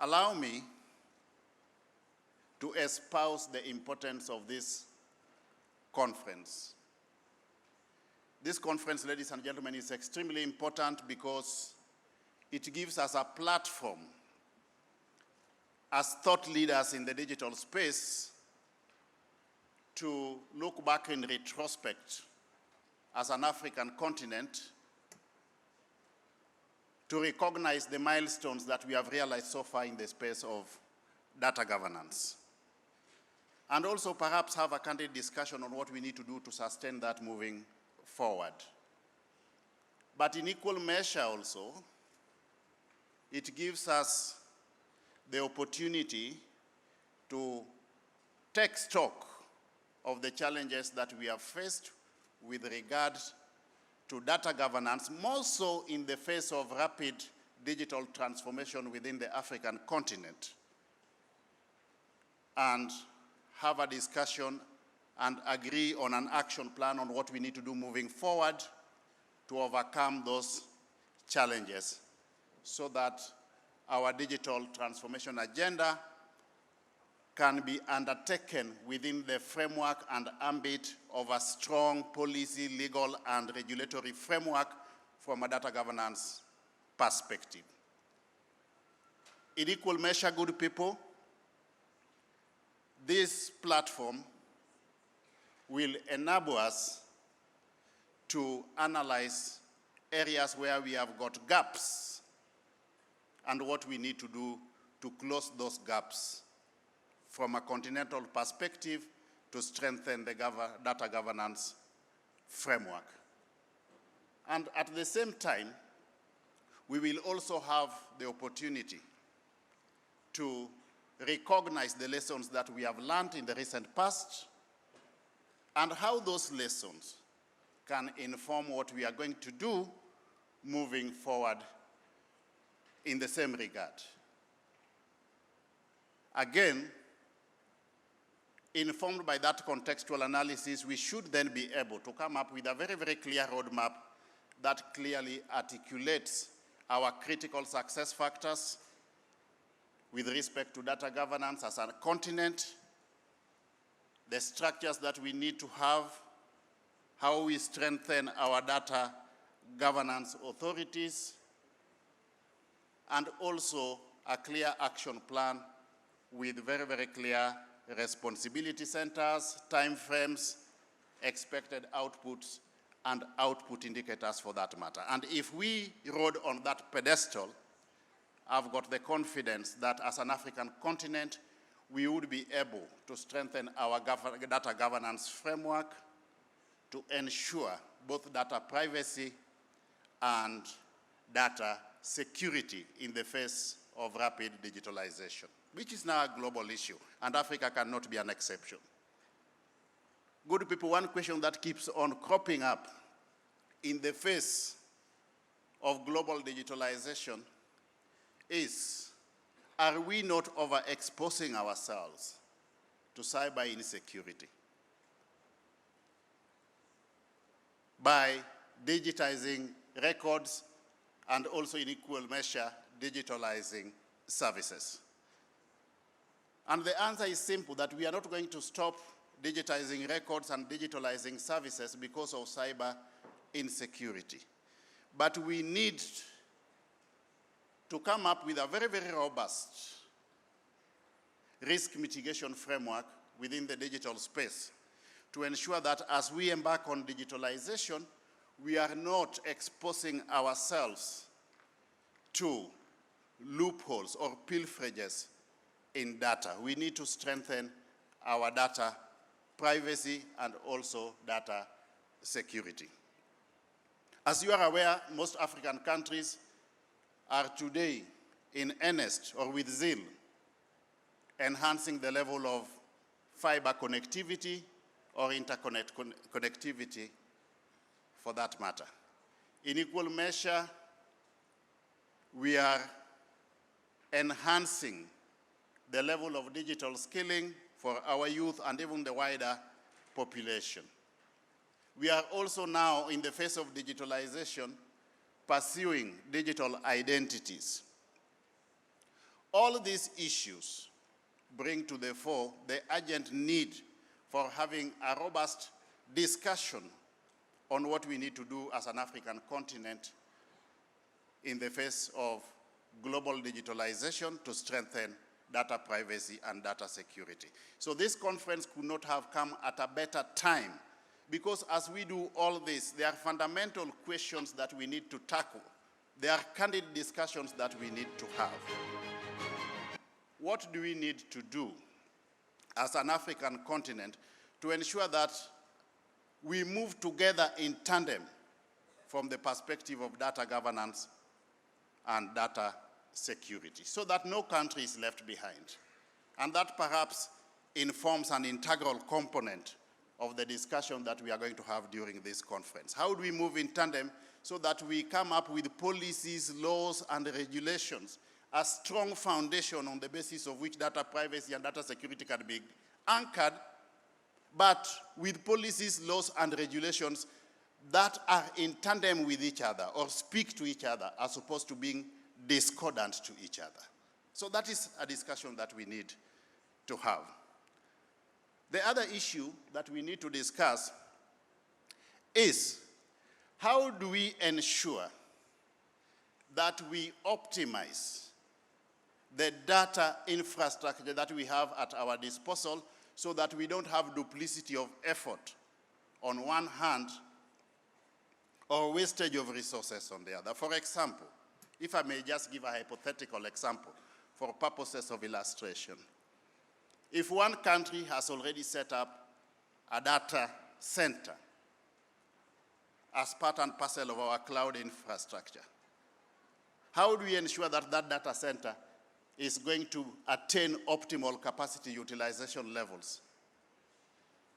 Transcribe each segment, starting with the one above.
allow me to espouse the importance of this conference. This conference, ladies and gentlemen, is extremely important because it gives us a platform as thought leaders in the digital space to look back in retrospect as an African continent, to recognize the milestones that we have realized so far in the space of data governance, and also perhaps have a candid discussion on what we need to do to sustain that moving forward. But in equal measure also, it gives us the opportunity to take stock of the challenges that we have faced with regard to data governance, more so in the face of rapid digital transformation within the African continent, and have a discussion and agree on an action plan on what we need to do moving forward to overcome those challenges so that our digital transformation agenda can be undertaken within the framework and ambit of a strong policy, legal, and regulatory framework from a data governance perspective. In equal measure, good people, this platform will enable us to analyze areas where we have got gaps and what we need to do to close those gaps from a continental perspective to strengthen the data governance framework. And at the same time, we will also have the opportunity to recognize the lessons that we have learned in the recent past and how those lessons can inform what we are going to do moving forward in the same regard. Again, informed by that contextual analysis, we should then be able to come up with a very, very clear roadmap that clearly articulates our critical success factors with respect to data governance as a continent, the structures that we need to have, how we strengthen our data governance authorities, and also a clear action plan with very, very clear responsibility centers, timeframes, expected outputs, and output indicators for that matter. And if we rode on that pedestal, I've got the confidence that as an African continent, we would be able to strengthen our data governance framework to ensure both data privacy and data security in the face of rapid digitalization, which is now a global issue, and Africa cannot be an exception. Good people, one question that keeps on cropping up in the face of global digitalization is, are we not overexposing ourselves to cyber insecurity by digitizing records and also in equal measure digitalizing services? And the answer is simple, that we are not going to stop digitizing records and digitalizing services because of cyber insecurity. But we need to come up with a very, very robust risk mitigation framework within the digital space to ensure that as we embark on digitalization, we are not exposing ourselves to loopholes or pilferages in data. We need to strengthen our data privacy and also data security. As you are aware, most African countries are today in earnest or with zeal enhancing the level of fiber connectivity or interconnect connectivity for that matter. In equal measure, we are enhancing the level of digital skilling for our youth and even the wider population. We are also now, in the face of digitalization, pursuing digital identities. All these issues bring to the fore the urgent need for having a robust discussion on what we need to do as an African continent in the face of global digitalization to strengthen data privacy and data security. So this conference could not have come at a better time, because as we do all this, there are fundamental questions that we need to tackle. There are candid discussions that we need to have. What do we need to do as an African continent to ensure that we move together in tandem from the perspective of data governance and data security, so that no country is left behind? And that perhaps informs an integral component of the discussion that we are going to have during this conference. How do we move in tandem so that we come up with policies, laws, and regulations, a strong foundation on the basis of which data privacy and data security can be anchored, but with policies, laws, and regulations that are in tandem with each other or speak to each other as opposed to being discordant to each other. So that is a discussion that we need to have. The other issue that we need to discuss is how do we ensure that we optimize the data infrastructure that we have at our disposal so that we don't have duplicity of effort on one hand or wastage of resources on the other. For example, if I may just give a hypothetical example for purposes of illustration. If one country has already set up a data center as part and parcel of our cloud infrastructure, how do we ensure that that data center is going to attain optimal capacity utilization levels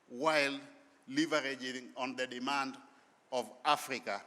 while leveraging on the demand of Africa